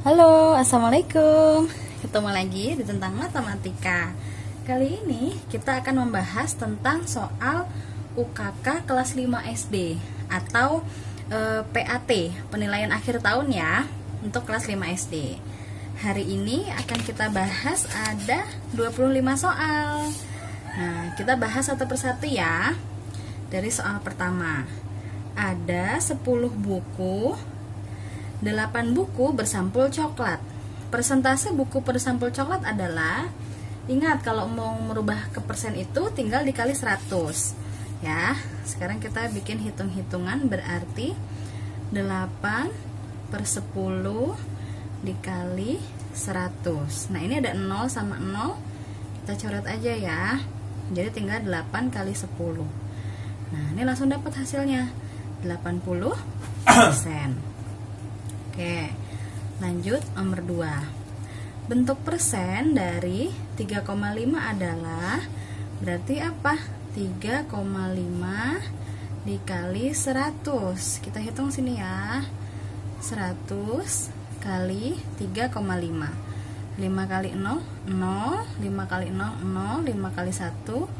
Halo, assalamualaikum. Ketemu lagi di Tentang Matematika. Kali ini kita akan membahas tentang soal UKK kelas 5 SD atau PAT, penilaian akhir tahun ya, untuk kelas 5 SD. Hari ini akan kita bahas ada 25 soal. Nah, kita bahas satu persatu ya. Dari soal pertama, ada 10 buku, 8 buku bersampul coklat. Persentase buku bersampul coklat adalah, ingat kalau mau merubah ke persen itu tinggal dikali 100 ya. Sekarang kita bikin hitung-hitungan, berarti 8 per 10 dikali 100. Nah, ini ada 0 sama 0, kita coret aja ya. Jadi tinggal 8 kali 10. Nah, ini langsung dapat hasilnya 80%. Oke, lanjut nomor 2. Bentuk persen dari 3,5 adalah, berarti apa? 3,5 dikali 100. Kita hitung sini ya. 100 kali 3,5. 5 kali 0, 0. 5 kali 0, 0. 5 kali 1,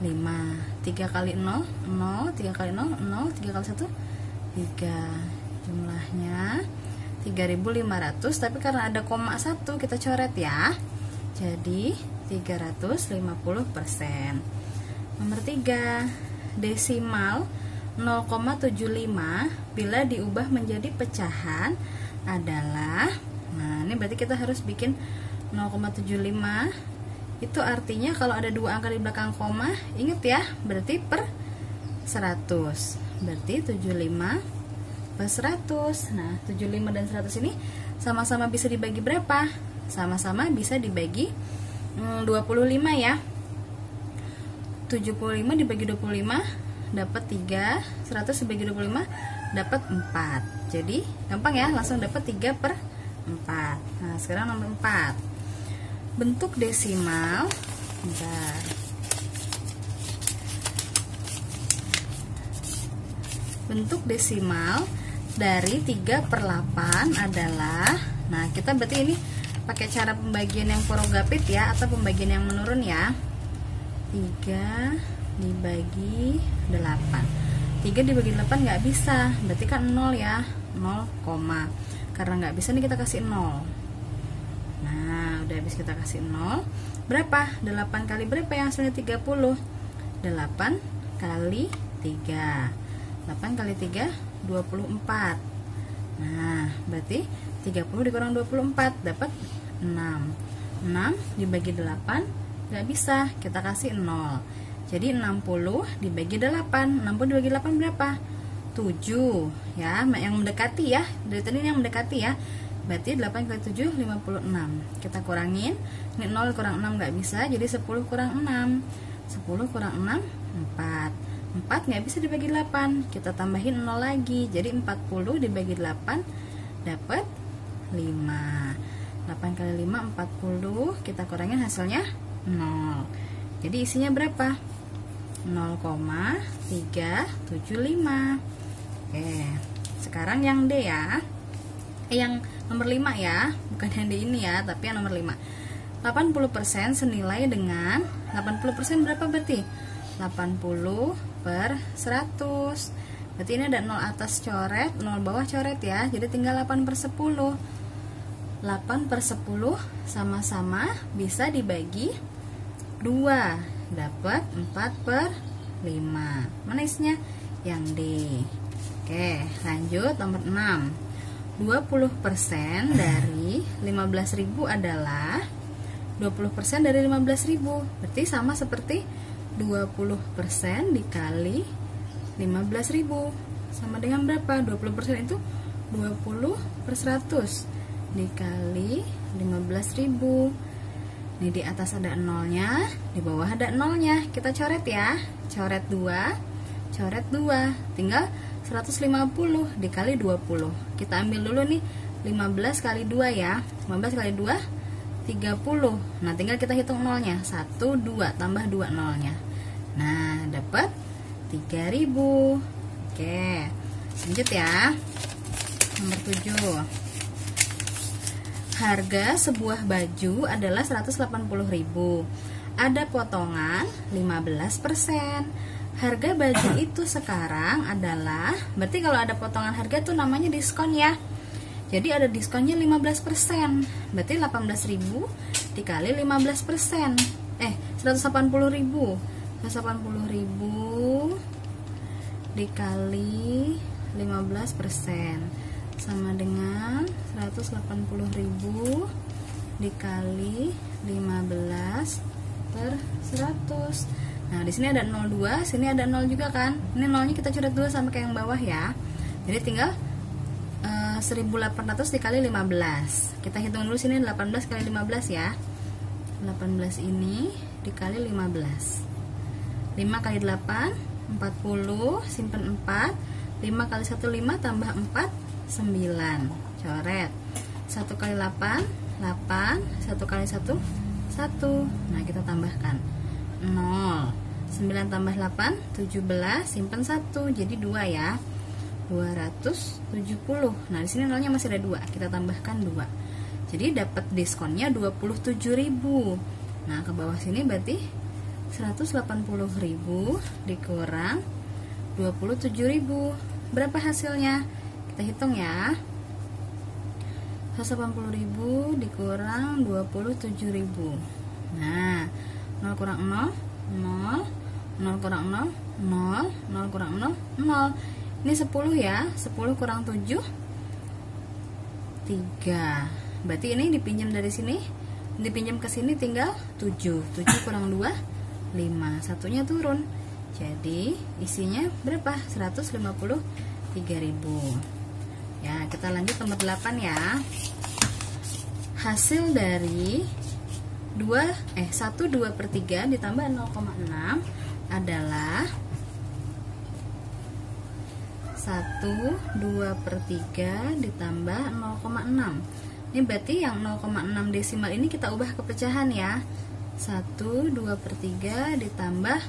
5. 3 kali 0, 0. 3 kali 0, 0. 3 kali 1, 3. Jumlahnya 3.500, tapi karena ada koma 1 kita coret ya. Jadi 350%. Nomor 3, desimal 0,75 bila diubah menjadi pecahan adalah, nah ini berarti kita harus bikin 0,75. Itu artinya kalau ada dua angka di belakang koma, ingat ya, berarti per 100. Berarti 75 per 100. Nah, 75 dan 100 ini sama-sama bisa dibagi berapa? Sama-sama bisa dibagi 25 ya. 75 dibagi 25 dapat 3, 100 dibagi 25 dapat 4. Jadi, gampang ya, langsung dapat 3 per 4. Nah, sekarang nomor 4. Bentuk desimal, bentar. Bentuk desimal dari 3 per 8 adalah, nah kita berarti ini pakai cara pembagian yang porogapit ya, atau pembagian yang menurun ya. 3 dibagi 8. 3 dibagi 8 nggak bisa, berarti kan 0 ya, 0, karena nggak bisa nih kita kasih 0. Nah, udah habis kita kasih 0, berapa? 8 kali berapa yang hasilnya 30? 8 kali 3. 8 kali 3, 24. Nah, berarti 30 dikurang 24 dapat 6. 6 dibagi 8 nggak bisa, kita kasih 0. Jadi 60 dibagi 8. 60 dibagi 8 berapa? 7 ya, yang mendekati ya. Dari tadi yang mendekati ya. Berarti 8 kali 7, 56. Kita kurangin, ini 0 kurang 6 nggak bisa, jadi 10 kurang 6. 10 kurang 6, 4. 4 nggak bisa dibagi 8, kita tambahin 0 lagi, jadi 40 dibagi 8 dapat 5. 8 kali 5, 40, kita kurangin hasilnya 0. Jadi isinya berapa? 0,375. Oke, sekarang yang D ya, yang nomor 5 ya, bukan yang D ini ya, tapi yang nomor 5. 80% senilai dengan, 80% berapa berarti? 80 per 100. Berarti ini ada 0 atas coret, 0 bawah coret ya. Jadi tinggal 8 per 10. 8 per 10 sama-sama bisa dibagi 2. Dapat 4 per 5. Mana isinya? Yang D. Oke, lanjut nomor 6. 20% dari 15.000 adalah, 20% dari 15.000. Berarti sama seperti 20% dikali 15.000 sama dengan berapa? 20% itu 20 per 100 dikali 15.000. Ini di atas ada nolnya, di bawah ada nolnya. Kita coret ya, coret 2, coret 2. Tinggal 150 dikali 20. Kita ambil dulu nih 15 kali 2 ya. 15 kali 2, 30. Nah, tinggal kita hitung nolnya. 1, 2, tambah 2 nolnya. Nah, dapat 3.000. Oke, lanjut ya. Nomor 7. harga sebuah baju adalah 180.000. Ada potongan 15%. Harga baju itu sekarang adalah, berarti kalau ada potongan harga tuh namanya diskon ya. Jadi ada diskonnya 15%. Berarti 18.000 dikali 15%. 180.000. 180.000 dikali 15% sama dengan 180.000 dikali 15 per 100. Nah, di sini ada 02, sini ada 0 juga kan? Ini nolnya kita coret dulu sampai ke yang bawah ya. Jadi tinggal 1800 dikali 15. Kita hitung dulu sini 18 kali 15 ya. 18 ini dikali 15. 5 kali 8 40, simpan 4. 5 kali 1 5 tambah 4 9. Coret. 1 kali 8 8, 1 kali 1 1. Nah, kita tambahkan 0. 9 tambah 8 17, simpan 1. Jadi 2 ya. 270. Nah, di sini nolnya masih ada 2. Kita tambahkan 2. Jadi dapat diskonnya 27.000. Nah, ke bawah sini berarti 180.000 dikurang 27.000. Berapa hasilnya? Kita hitung ya. 180.000 dikurang 27.000. Nah, 0 kurang 0 0, 0 kurang 0 0, 0 kurang 0 0. Ini 10 ya. 10 kurang 7 3. Berarti ini dipinjam dari sini, dipinjam ke sini tinggal 7. 7 kurang 2 5. Satunya turun. Jadi isinya berapa? 153.000. Ya, kita lanjut nomor 8 ya. Hasil dari 1/2/3 ditambah 0,6 adalah 1/2/3 ditambah 0,6. Ini berarti yang 0,6 desimal ini kita ubah ke pecahan ya. 1/2/3 ditambah,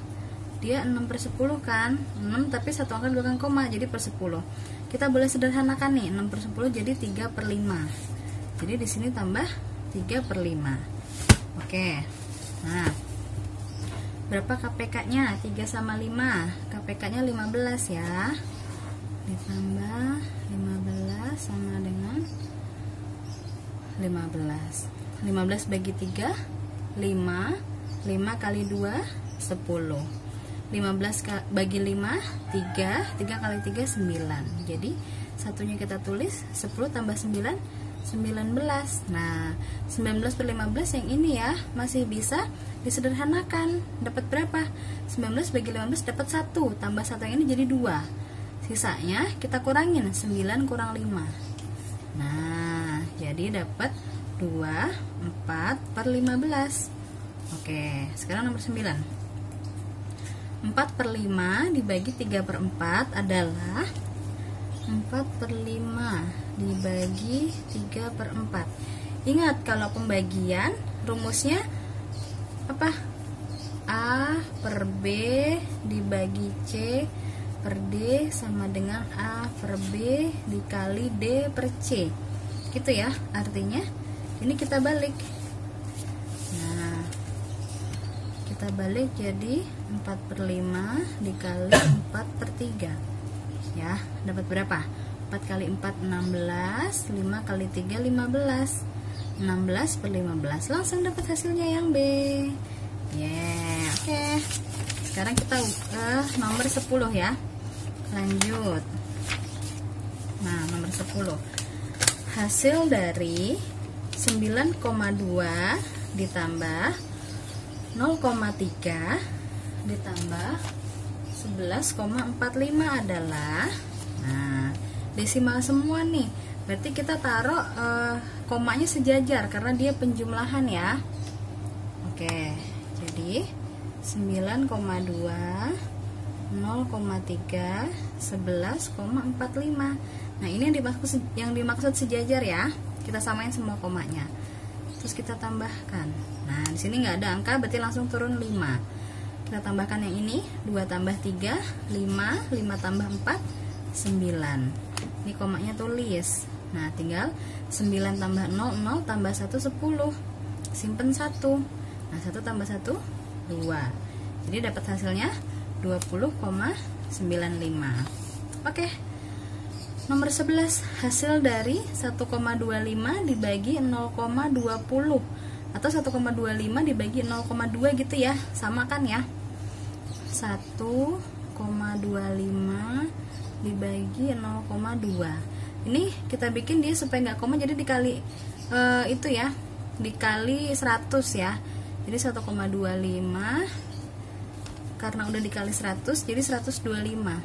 dia 6/10 kan, 6 tapi satu angka belakang koma, jadi per 10. Kita boleh sederhanakan nih, 6/10 jadi 3/5. Jadi di sini tambah 3/5. Oke. Nah, berapa KPK-nya? 3 sama 5. KPK-nya 15 ya. Ditambah 15 sama dengan 15. 15 bagi 3 5. 5 kali 2 10. 15 bagi 5 3. 3 kali 3 9. Jadi satunya kita tulis 10 tambah 9 19. Nah, 19/15 yang ini ya masih bisa disederhanakan. Dapat berapa? 19 bagi 15 dapat 1. Tambah 1 yang ini jadi 2. Sisanya kita kurangin, 9 kurang 5. Nah, jadi dapat 24/15. Oke, sekarang nomor 9. 4/5 dibagi 3/4 adalah 4/5 dibagi 3/4. Ingat, kalau pembagian rumusnya apa? A per B dibagi C per D sama dengan A per B dikali D per C. Gitu ya, artinya ini kita balik. Nah, kita balik jadi 4/5 dikali 4/3. Ya, dapat berapa? 4 kali 4 16, 5 kali 3 15. 16/15. Langsung dapat hasilnya yang B. Oke. Sekarang kita nomor 10 ya. Lanjut. Nah, nomor 10. Hasil dari 9,2 ditambah 0,3 ditambah 11,45 adalah, nah, desimal semua nih. Berarti kita taruh komanya sejajar karena dia penjumlahan ya. Oke, jadi 9,2 0,3 11,45. Nah, ini yang dimaksud sejajar ya. Kita samain semua komanya. Terus kita tambahkan. Nah, di sini nggak ada angka, berarti langsung turun 5. Kita tambahkan yang ini, 2 tambah 3 5, 5 tambah 4 9. Ini komanya tulis Nah, tinggal 9 tambah 0, 0 tambah 1, 10. Simpen 1. Nah, 1 tambah 1, 2. Jadi dapat hasilnya 20,95. Oke. Nomor 11, hasil dari 1,25 dibagi 0,20 atau 1,25 dibagi 0,2 gitu ya. Sama kan ya? 1,25 dibagi 0,2. Ini kita bikin dia supaya nggak koma, jadi dikali itu ya, dikali 100 ya. Jadi 1,25 karena udah dikali 100 jadi 125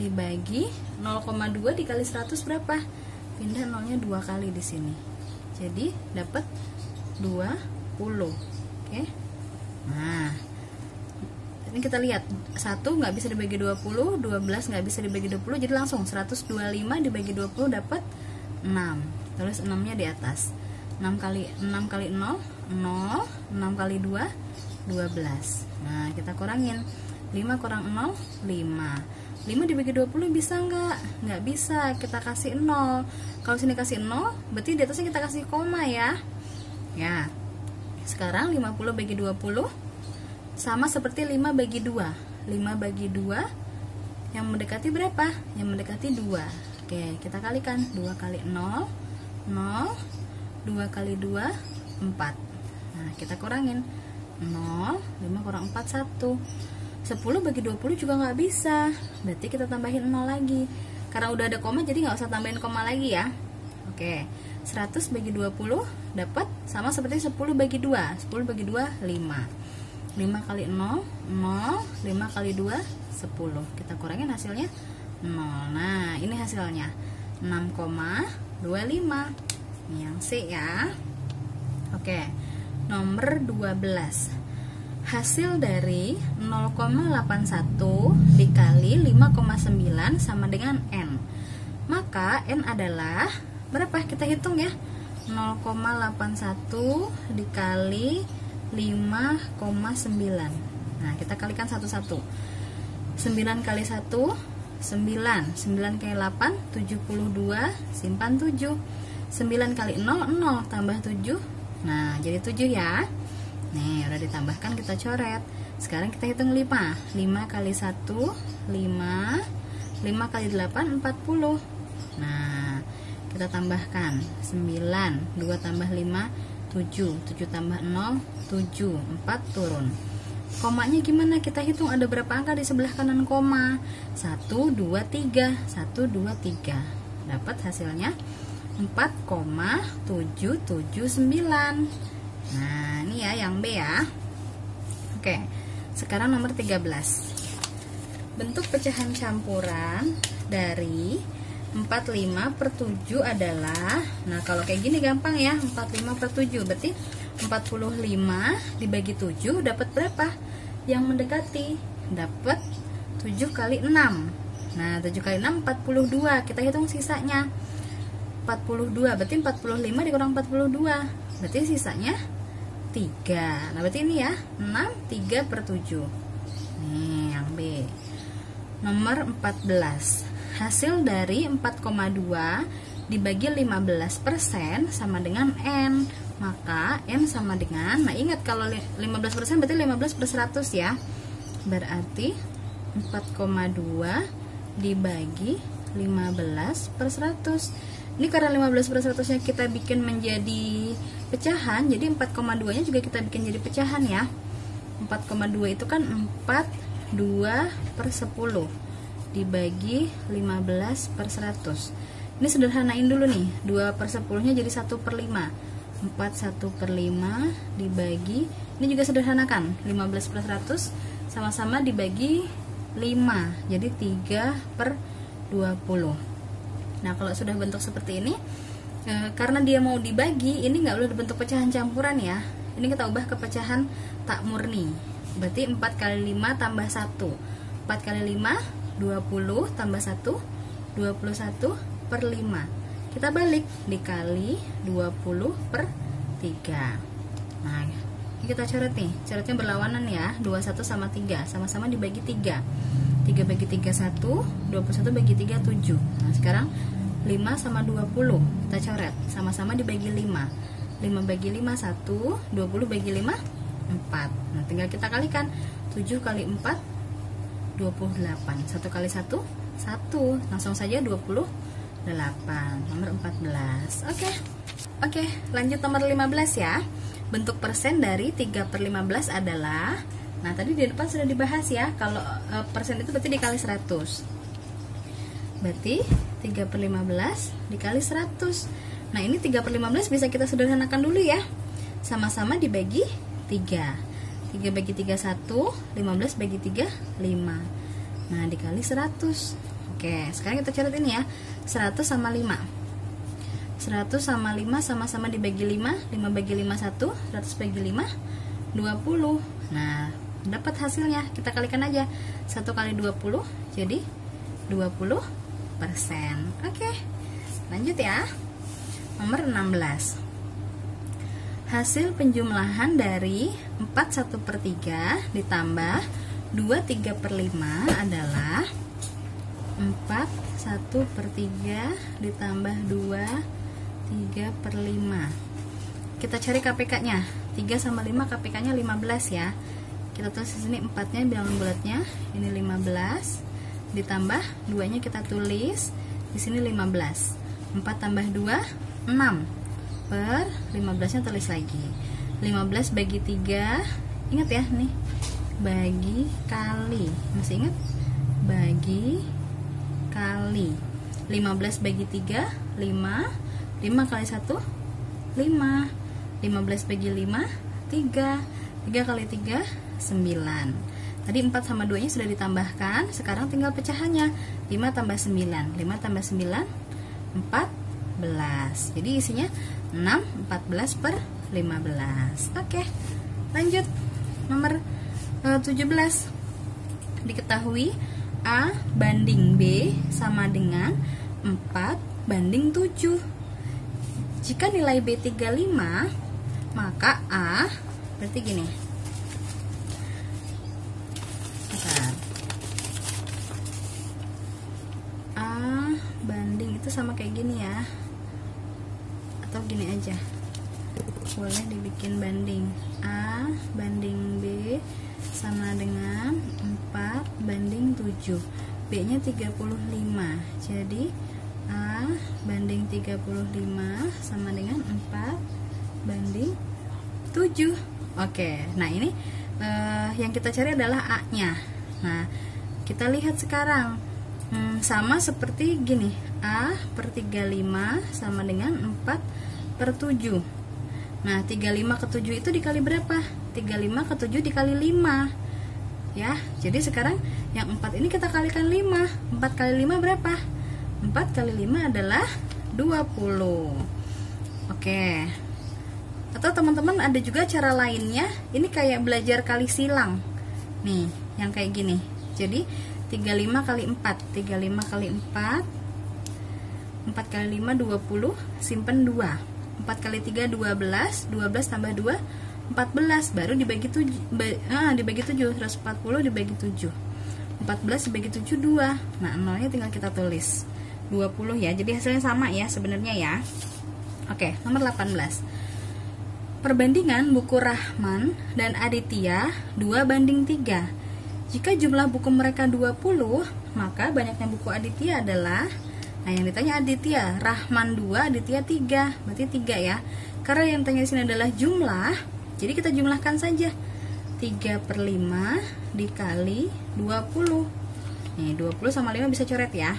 dibagi 0,2 dikali 100 berapa? Pindah nolnya 2 kali di sini. Jadi dapat 20. Oke. Nah, ini kita lihat 1 nggak bisa dibagi 20, 12 nggak bisa dibagi 20, jadi langsung 125 dibagi 20 dapat 6. Terus 6-nya di atas. 6 kali 0, 0, 6 kali 2, 12. Nah, kita kurangin. 5 kurang 0, 5. 5 dibagi 20 bisa nggak? Nggak bisa, kita kasih 0. Kalau sini kasih 0, berarti di atasnya kita kasih koma ya. Ya. Sekarang 50 bagi 20 sama seperti 5 bagi 2. 5 bagi 2 yang mendekati berapa? Yang mendekati 2. Oke, kita kalikan. 2 kali 0, 0. 2 kali 2, 4. Nah, kita kurangin. 0, 5 kurang 4, 1. 10 bagi 20 juga nggak bisa. Berarti kita tambahin 0 lagi. Karena udah ada koma, jadi nggak usah tambahin koma lagi ya. Oke, 100 bagi 20 dapat sama seperti 10 bagi 2. 10 bagi 2, 5. 5 kali 0, 0. 5 kali 2, 10. Kita kurangin hasilnya 0. Nah, ini hasilnya 6,25. Ini yang C ya. Oke, nomor 12. Hasil dari 0,81 dikali 5,9 sama dengan N. Maka N adalah berapa? Kita hitung ya. 0,81 dikali 5,9. Nah, kita kalikan satu-satu. 9 kali 1, 9. 9 kali 8, 72. Simpan 7. 9 kali 0, 0. Tambah 7. Nah, jadi 7 ya. Nih, udah ditambahkan, kita coret. Sekarang kita hitung 5. 5 kali 1, 5. 5 kali 8, 40. Nah, kita tambahkan 9. 2 tambah 5, 7. 7 tambah 0, 7. 4 turun. Komanya gimana? Kita hitung ada berapa angka di sebelah kanan koma. 1, 2, 3. 1, 2, 3. Dapat hasilnya 4,779. Nah, ini ya yang B ya. Oke, sekarang nomor 13. Bentuk pecahan campuran dari 45 per 7 adalah, nah kalau kayak gini gampang ya, 45 per 7 berarti 45 dibagi 7 dapat berapa? Yang mendekati dapat 7 kali 6. Nah, 7 kali 6 42. Kita hitung sisanya 42, berarti 45 dikurang 42, berarti sisanya 3. Nah, berarti ini ya 6, 3 per 7. Nih yang B. Nomor 14. Hasil dari 4,2 dibagi 15% sama dengan N. Maka N sama dengan, nah ingat kalau 15% berarti 15 per 100 ya. Berarti 4,2 dibagi 15 per 100. Ini karena 15 per 100 nya kita bikin menjadi pecahan, jadi 4,2 nya juga kita bikin jadi pecahan ya. 4,2 itu kan 42 per 10 dibagi 15 per 100. Ini sederhanain dulu nih, 2 per 10 nya jadi 1 per 5. 4 1 per 5 dibagi, ini juga sederhanakan, 15 per 100 sama-sama dibagi 5, jadi 3 per 20. Nah, kalau sudah bentuk seperti ini, karena dia mau dibagi, ini nggak boleh dibentuk pecahan campuran ya. Ini kita ubah ke pecahan tak murni. Berarti 4 kali 5 tambah 1. 4 kali 5, 20 tambah 1, 21 per 5. Kita balik, dikali 20 per 3. Nah, ini kita coret nih. Coretnya berlawanan ya, 21 sama 3. Sama-sama dibagi 3. 3 bagi 3, 1. 21 bagi 3, 7. Nah, sekarang 5 sama 20. Kita coret, sama-sama dibagi 5. 5 bagi 5 1, 20 bagi 5 4. Nah, tinggal kita kalikan. 7 kali 4 28. 1 kali 1 1. Langsung saja 28. Nomor 14. Oke, lanjut nomor 15 ya. Bentuk persen dari 3/15 adalah, nah tadi di depan sudah dibahas ya. Kalau persen itu berarti dikali 100. Berarti 3/15 dikali 100. Nah, ini 3/15 bisa kita sederhanakan dulu ya. Sama-sama dibagi 3. 3 bagi 3 1, 15 bagi 3 5. Nah, dikali 100. Oke, sekarang kita catat ini ya. 100 sama 5. 100 sama 5 sama-sama dibagi 5. 5 bagi 5 1, 100 bagi 5 20. Nah, dapat hasilnya. Kita kalikan aja. 1 kali 20 jadi 20%. Oke. Lanjut ya. Nomor 16. Hasil penjumlahan dari 4 1/3 ditambah 2 3/5 adalah 4 1/3 ditambah 2 3/5. Kita cari KPK-nya. 3 sama 5 KPK-nya 15 ya. Kita tulis di sini 4-nya bilangan bulatnya, ini 15 ditambah 2-nya kita tulis di sini 15. 4 tambah 2 6 per 15-nya tulis lagi. 15 bagi 3, ingat ya nih, bagi kali. Masih ingat? Bagi kali. 15 bagi 3 5. 5 kali 1 5. 15 bagi 5 3. 3 kali 3 9. Tadi 4 sama 2 nya sudah ditambahkan. Sekarang tinggal pecahannya. 5 tambah 9. 5 tambah 9 14. Jadi isinya 6 14 per 15. Oke, lanjut. Nomor 17. Diketahui A banding B sama dengan 4 banding 7. Jika nilai B 35, maka A berarti gini. Bentar. A banding itu sama kayak gini ya. Atau gini aja. Boleh dibikin banding. A banding B sama dengan 4 banding 7. B-nya 35. Jadi A banding 35 sama dengan 4 banding 7. Oke, nah ini yang kita cari adalah A-nya. Nah, kita lihat sekarang. Sama seperti gini, A per 35 sama dengan 4 per 7. Nah, 35 ke 7 itu dikali berapa? 35 ke 7 dikali 5 ya. Jadi sekarang yang 4 ini kita kalikan 5. 4 kali 5 berapa? 4 kali 5 adalah 20. Oke. Atau teman-teman ada juga cara lainnya. Ini kayak belajar kali silang. Nih, yang kayak gini. Jadi 35 kali 4. 35 kali 4. 4 kali 5 20, simpen 2. 4 kali 3 12. 12 tambah 2 14. Baru dibagi 7. Dibagi 7. 140 dibagi 7. 14 dibagi 7 2. Nah, nolnya tinggal kita tulis 20 ya. Jadi hasilnya sama ya sebenarnya ya. Oke, nomor 18. Perbandingan buku Rahman dan Aditya 2 banding 3. Jika jumlah buku mereka 20, maka banyaknya buku Aditya adalah, nah yang ditanya Aditya, Rahman 2, Aditya 3, berarti 3 ya. Karena yang ditanya di sini adalah jumlah, jadi kita jumlahkan saja. 3/5 dikali 20. Nih, 20 sama 5 bisa coret ya.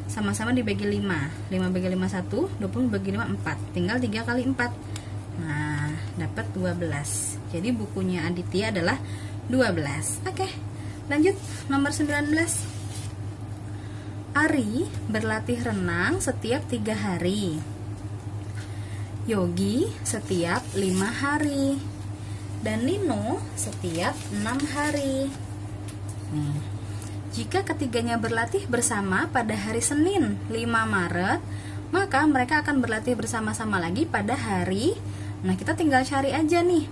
Sama-sama dibagi 5. 5 bagi 5 1, 20 bagi 5 4. Tinggal 3 kali 4. Nah, dapat 12. Jadi bukunya Aditya adalah 12. Oke. Lanjut nomor 19. Ari berlatih renang setiap 3 hari. Yogi setiap 5 hari. Dan Nino setiap 6 hari. Nih. Jika ketiganya berlatih bersama pada hari Senin 5 Maret, maka mereka akan berlatih bersama-sama lagi pada hari. Nah, kita tinggal cari aja nih.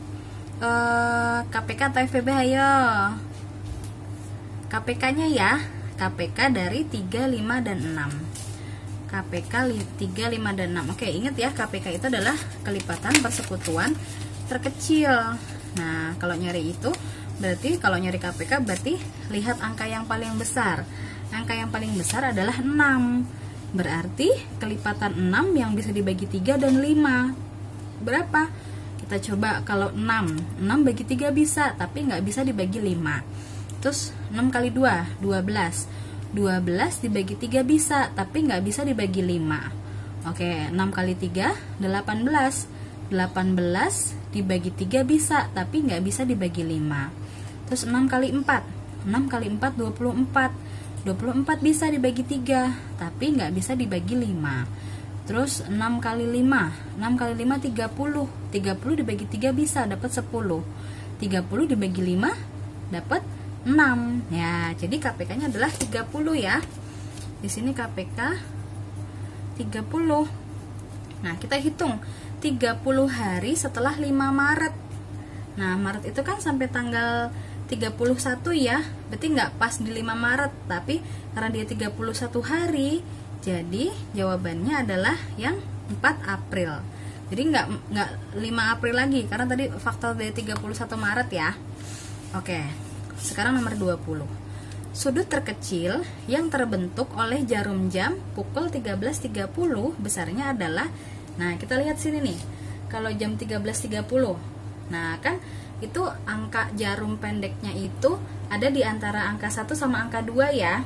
KPK atau FPB, ayo. KPK-nya ya. KPK dari 3, 5, dan 6. KPK 3, 5, dan 6. Oke, ingat ya, KPK itu adalah kelipatan persekutuan terkecil. Nah, kalau nyari itu berarti, kalau nyari KPK berarti lihat angka yang paling besar. Angka yang paling besar adalah 6. Berarti kelipatan 6 yang bisa dibagi 3 dan 5 berapa? Kita coba. Kalau 6 bagi 3 bisa, tapi nggak bisa dibagi 5. Terus 6 kali 2, 12 dibagi 3 bisa, tapi nggak bisa dibagi 5. Oke, 6 kali 3, 18 dibagi 3 bisa, tapi nggak bisa dibagi 5. Terus 6 kali 4, 24 bisa dibagi 3, tapi nggak bisa dibagi 5. Terus 6 kali 5, 30 dibagi 3 bisa, dapat 10. 30 dibagi 5 dapat 6. Ya, jadi KPK-nya adalah 30 ya. Di sini KPK 30. Nah, kita hitung 30 hari setelah 5 Maret. Nah, Maret itu kan sampai tanggal 31 ya. Berarti nggak pas di 5 Maret, tapi karena dia 31 hari, jadi jawabannya adalah yang 4 April. Jadi nggak 5 April lagi, karena tadi faktor dari 31 Maret ya. Oke. Sekarang nomor 20. Sudut terkecil yang terbentuk oleh jarum jam pukul 13.30 besarnya adalah, nah kita lihat sini nih. Kalau jam 13.30, nah kan itu angka jarum pendeknya itu ada di antara angka 1 sama angka 2 ya.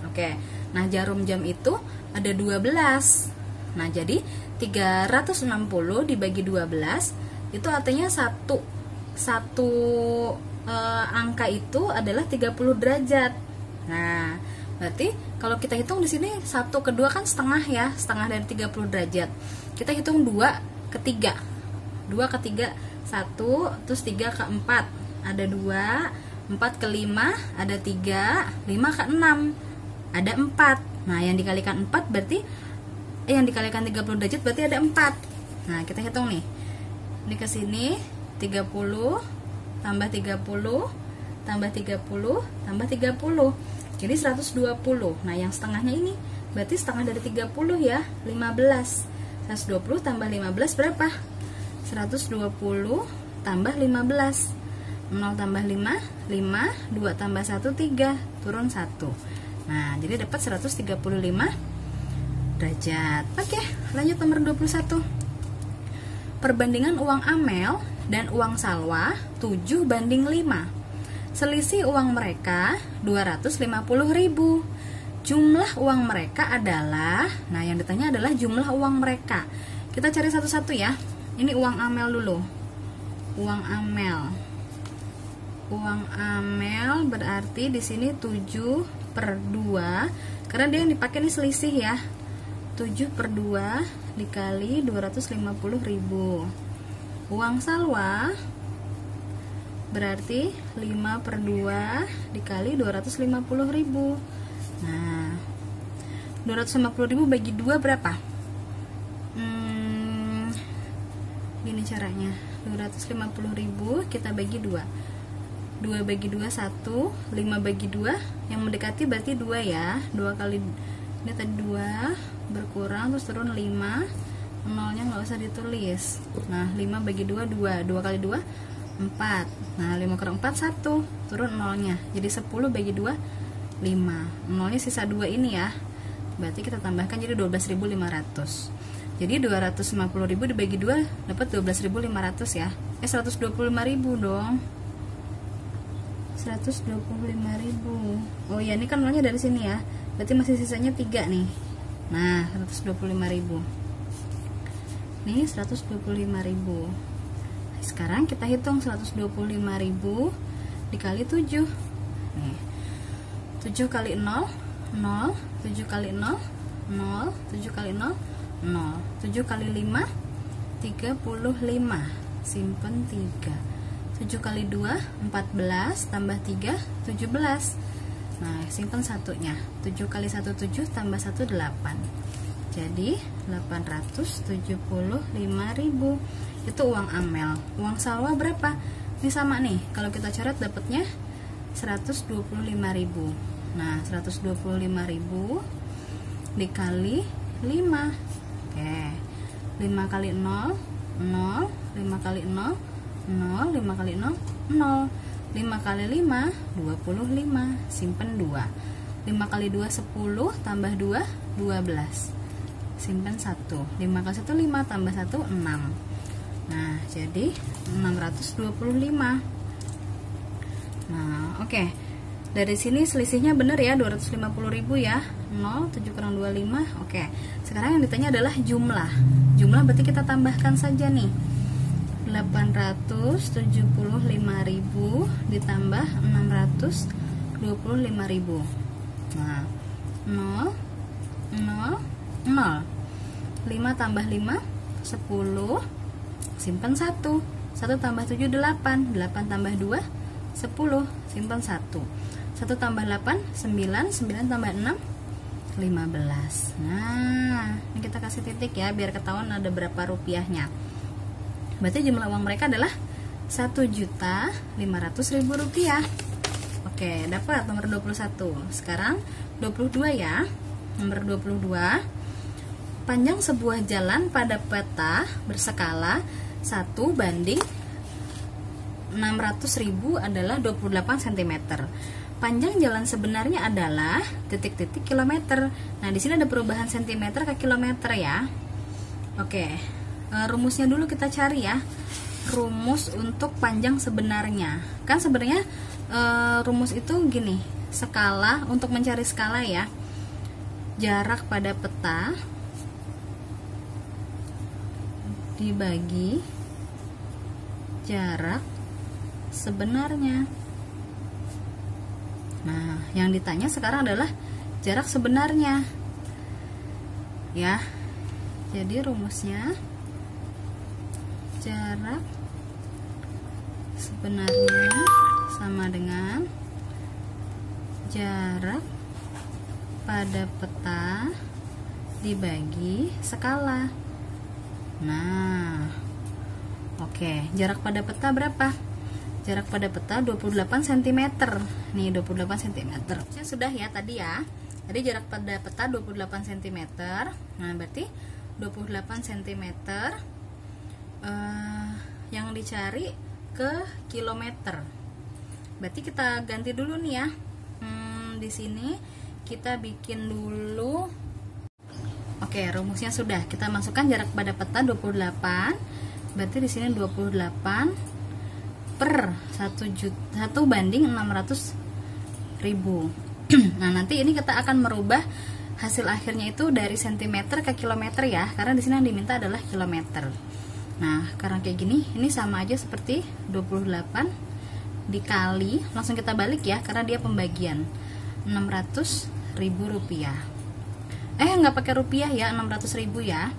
Oke. Nah, jarum jam itu ada 12. Nah, jadi 360 dibagi 12 itu artinya satu angka itu adalah 30 derajat. Nah, berarti kalau kita hitung di sini 1 ke 2 kan setengah ya, setengah dari 30 derajat. Kita hitung 2 ke 3. 2 ke 3 1, terus 3 ke 4 ada 2, 4 ke 5 ada 3, 5 ke 6 ada 4. Nah, yang dikalikan 4 berarti yang dikalikan 30 derajat berarti ada 4. Nah, kita hitung nih. Ini ke sini 30 tambah 30 tambah 30 tambah 30. Jadi 120. Nah, yang setengahnya ini berarti setengah dari 30 ya, 15. 120 tambah 15 berapa? 120 tambah 15. 0 tambah 5, 5, 2 tambah 1, 3, turun 1. Nah, jadi dapat 135 derajat. Oke, lanjut nomor 21. Perbandingan uang Amel dan uang Salwa 7:5. Selisih uang mereka 250.000. Jumlah uang mereka adalah, nah yang ditanya adalah jumlah uang mereka. Kita cari satu-satu ya. Ini uang Amel dulu. Uang Amel. Uang Amel berarti di sini 7/2, karena dia yang dipakai nih selisih ya. 7/2 dikali 250.000. Uang Salwa berarti 5/2 dikali 250.000. Nah, 250.000 bagi 2 berapa? Gini caranya. 250.000 kita bagi 2. 2 bagi 2 1, 5 bagi 2 yang mendekati berarti 2 ya. 2 kali ini tadi 2 berkurang terus turun 5. Nolnya nggak usah ditulis. Nah, 5 bagi 2 2. 2 kali 2 4. Nah, 5 kurang 4 1. Turun nolnya. Jadi 10 bagi 2 5. Nolnya sisa 2 ini ya. Berarti kita tambahkan jadi 12.500. Jadi 250.000 dibagi 2 dapat 12.500 ya. 125.000 dong. 125.000. Oh ya, ini kan nolnya dari sini ya. Berarti masih sisanya 3 nih. Nah, 125.000. Nih 125.000. Sekarang kita hitung 125.000 dikali 7. Nih. 7 kali 0 0, 7 kali 0 0, 7 kali 0 0, 7 kali 5 35. Simpen 3. 7 kali 2 14 tambah 3 17. Nah, simpen satunya. 7 kali 1 7 tambah 1 8. Jadi 875.000. Itu uang Amel. Uang Salwa berapa? Ini sama nih. Kalau kita coret dapatnya 125.000. Nah, 125.000 dikali Oke, 5 kali 0, 0, 5 kali 0, 0, 5 kali 0, 0, 5 kali 5, 25, simpen 2, 5 kali 2, 10, tambah 2, 12, simpen 1, 5 kali 1, 5, tambah 1, 6. Nah, jadi 625. Nah, oke. Dari sini selisihnya benar ya, 250.000 ya. 0, 7 kurang 25. Oke. Sekarang yang ditanya adalah jumlah. Jumlah berarti kita tambahkan saja nih. 875.000 ditambah 625.000. Nah, 0, 0, 0. 5 tambah 5, 10. Simpan 1. 1 tambah 7, 8. 8 tambah 2, 10. Simpan 1. 1 tambah 8, 9. 9 tambah 6, 15. Nah, ini kita kasih titik ya, biar ketahuan ada berapa rupiahnya. Berarti jumlah uang mereka adalah 1.500.000 rupiah. Oke, dapat nomor 21. Sekarang 22 ya. Nomor 22. Panjang sebuah jalan pada peta berskala 1 banding 600.000 adalah 28 cm. Panjang jalan sebenarnya adalah titik-titik kilometer. Nah, di sini ada perubahan cm ke kilometer ya. Oke, rumusnya dulu kita cari ya. Rumus untuk panjang sebenarnya. Kan sebenarnya rumus itu gini, skala, untuk mencari skala ya. Jarak pada peta dibagi jarak sebenarnya. Nah, yang ditanya sekarang adalah jarak sebenarnya ya. Jadi rumusnya jarak sebenarnya sama dengan jarak pada peta dibagi skala. Nah, oke, jarak pada peta berapa? Jarak pada peta 28 cm. Nih, 28 cm. Sudah ya tadi ya. Tadi jarak pada peta 28 cm. Nah, berarti 28 cm yang dicari ke kilometer. Berarti kita ganti dulu nih ya. Di sini kita bikin dulu. Oke, rumusnya sudah. Kita masukkan jarak pada peta 28. Berarti di sini 28 per 1 banding 600.000. Nah, nanti ini kita akan merubah hasil akhirnya itu dari cm ke kilometer ya, karena di sini yang diminta adalah kilometer. Nah, karena kayak gini, ini sama aja seperti 28 dikali, langsung kita balik ya, karena dia pembagian 600.000 rupiah. Nggak pakai rupiah ya, 600.000 ya.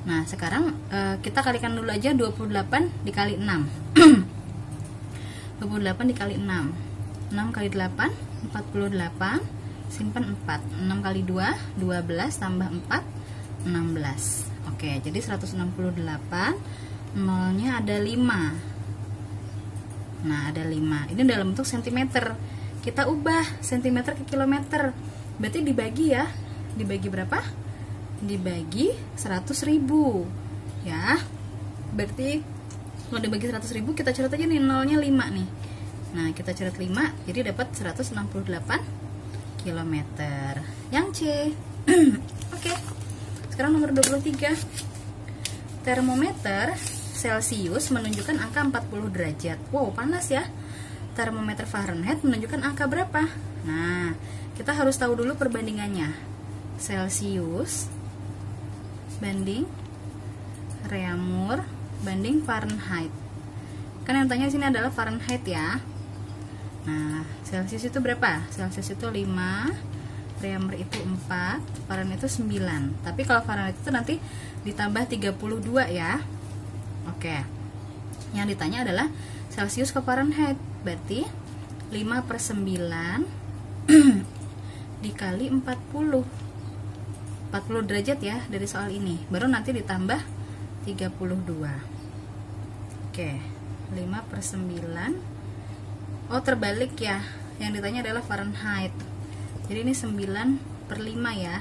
Nah, sekarang kita kalikan dulu aja 28 dikali 6. 28 dikali 6. 6 kali 8, 48. Simpan 4. 6 kali 2, 12 tambah 4, 16. Oke, jadi 168. Nolnya ada 5. Nah, ada 5. Ini dalam bentuk cm. Kita ubah cm ke kilometer. Berarti dibagi ya. Dibagi berapa? Dibagi 100.000 ya. Berarti kalau dibagi 100.000, kita coret aja nih, nolnya 5 nih. Nah, kita coret 5, jadi dapat 168 km. Yang C. Oke. Sekarang nomor 23. Termometer Celcius menunjukkan angka 40 derajat. Wow, panas ya. Termometer Fahrenheit menunjukkan angka berapa? Nah, kita harus tahu dulu perbandingannya. Celcius banding Reaumur banding Fahrenheit. Kan yang tanya di sini adalah Fahrenheit ya. Nah, Celcius itu berapa? Celcius itu 5, Reaumur itu 4, Fahrenheit itu 9. Tapi kalau Fahrenheit itu nanti ditambah 32 ya. Oke. Yang ditanya adalah Celcius ke Fahrenheit. Berarti 5/9 dikali 40. 40 derajat ya dari soal ini. Baru nanti ditambah 32. Oke, 5/9. Oh, terbalik ya. Yang ditanya adalah Fahrenheit. Jadi ini 9/5 ya.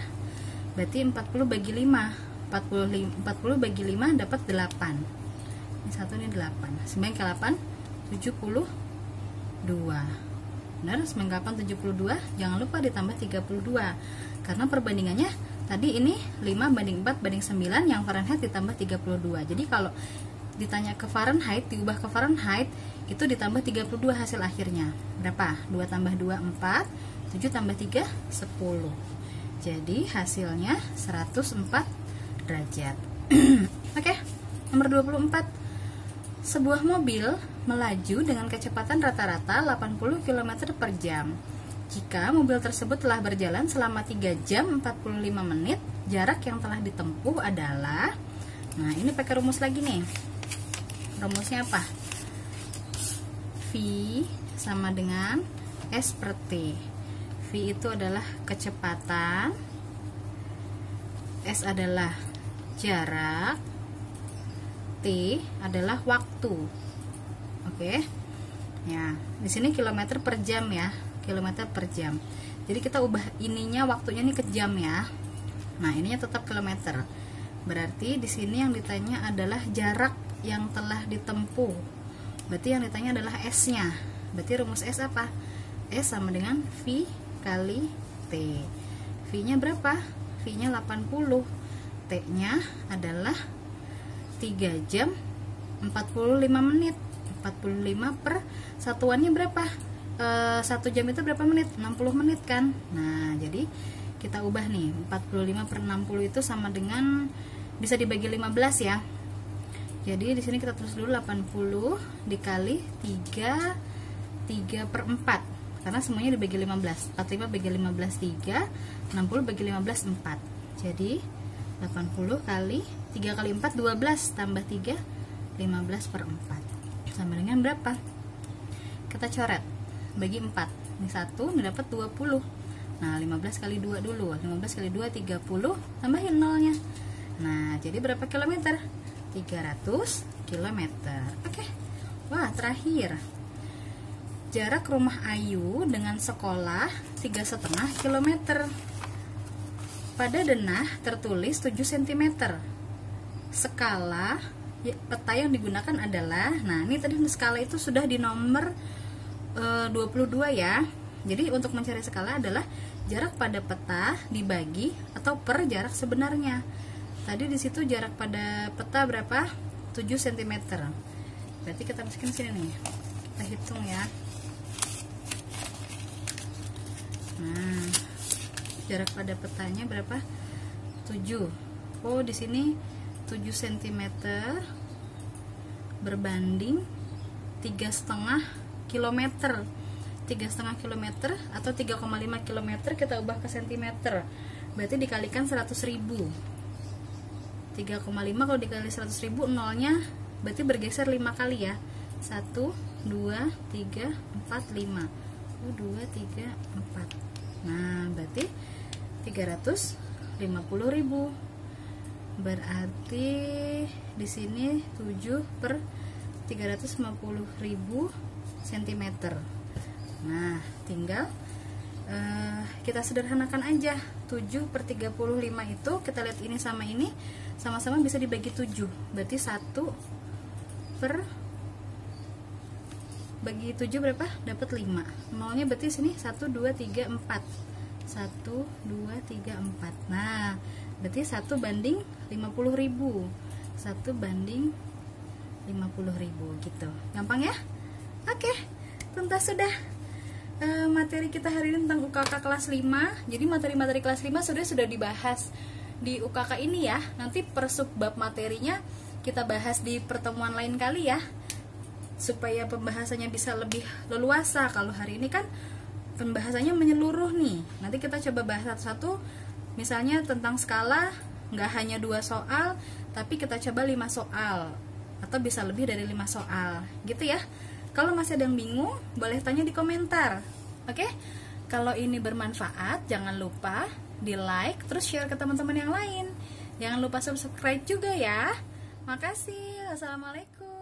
berarti 40 bagi 5, 40 bagi 5 dapat 8. Ini 1, ini 8. 9 ke 8 72. Benar, 9 ke 8 72. Jangan lupa ditambah 32. Karena perbandingannya tadi ini 5 banding 4 banding 9, yang Fahrenheit ditambah 32. Jadi kalau ditanya ke Fahrenheit, diubah ke Fahrenheit, itu ditambah 32 hasil akhirnya. Berapa? 2 tambah 2 4, 7 tambah 3 10. Jadi hasilnya 104 derajat. Oke, nomor 24. Sebuah mobil melaju dengan kecepatan rata-rata 80 km per jam. Jika mobil tersebut telah berjalan selama 3 jam 45 menit, jarak yang telah ditempuh adalah, nah ini pakai rumus lagi nih. Rumusnya apa? V sama dengan S per T. V itu adalah kecepatan, S adalah jarak, T adalah waktu. Oke. Ya, di sini kilometer per jam ya, kilometer per jam. Jadi kita ubah ininya waktunya nih ke jam ya. Nah, ininya tetap kilometer. Berarti di sini yang ditanya adalah jarak yang telah ditempuh. Berarti yang ditanya adalah S-nya. Berarti rumus S apa? S sama dengan V kali T. V-nya berapa? V-nya 80. T-nya adalah 3 jam 45 menit. 45 per satuannya berapa? 1 jam itu berapa menit? 60 menit kan? Nah, jadi kita ubah nih. 45 per 60 itu sama dengan, bisa dibagi 15 ya. Jadi di sini kita tulis dulu 80 dikali 3 per 4. Karena semuanya dibagi 15. 45 bagi 15 3, 60 bagi 15 4. Jadi 80 kali 3 kali 4 12 tambah 3 15 per 4 sama dengan berapa? Kita coret, bagi 4. Ini 1, ini dapat 20. Nah, 15 kali 2 dulu. 15 kali 2 30, tambahin nolnya. Nah, jadi berapa kilometer? 300 kilometer. Oke. Wah, terakhir. Jarak rumah Ayu dengan sekolah 3,5 km. Pada denah tertulis 7 cm. Skala peta yang digunakan adalah, nah ini tadi skala itu sudah di nomor 22 ya. Jadi untuk mencari skala adalah jarak pada peta dibagi atau per jarak sebenarnya. Tadi di situ jarak pada peta berapa? 7 cm. Berarti kita masukin sini nih. Kita hitung ya. Nah, jarak pada petanya berapa? 7. Oh, di sini 7 cm berbanding 3,5 km. 3,5 km atau 3,5 km kita ubah ke cm. Berarti dikalikan 100.000. 3,5 kalau dikali 100.000, nolnya berarti bergeser 5 kali ya. 1 2 3 4 5. 2 3 4. Nah, berarti 350.000. Berarti di sini 7 per 350.000 cm. Nah, tinggal kita sederhanakan aja. 7 per 35 itu kita lihat ini sama ini sama-sama bisa dibagi 7. Berarti 1 per bagi 7 berapa? Dapat 5. Nolnya berarti sini 1 2 3 4. 1 2 3 4. Nah, berarti 1 banding 50.000. 1 banding 50.000 gitu. Gampang ya? Oke. Tuntas sudah materi kita hari ini tentang UKK kelas 5. Jadi materi-materi kelas 5 sudah dibahas di UKK ini ya. Nanti per subbab materinya kita bahas di pertemuan lain kali ya, supaya pembahasannya bisa lebih leluasa. Kalau hari ini kan pembahasannya menyeluruh nih. Nanti kita coba bahas satu-satu. Misalnya tentang skala, nggak hanya 2 soal, tapi kita coba 5 soal atau bisa lebih dari 5 soal gitu ya. Kalau masih ada yang bingung, boleh tanya di komentar. Oke? Kalau ini bermanfaat, jangan lupa di like, terus share ke teman-teman yang lain. Jangan lupa subscribe juga ya. Makasih. Wassalamualaikum.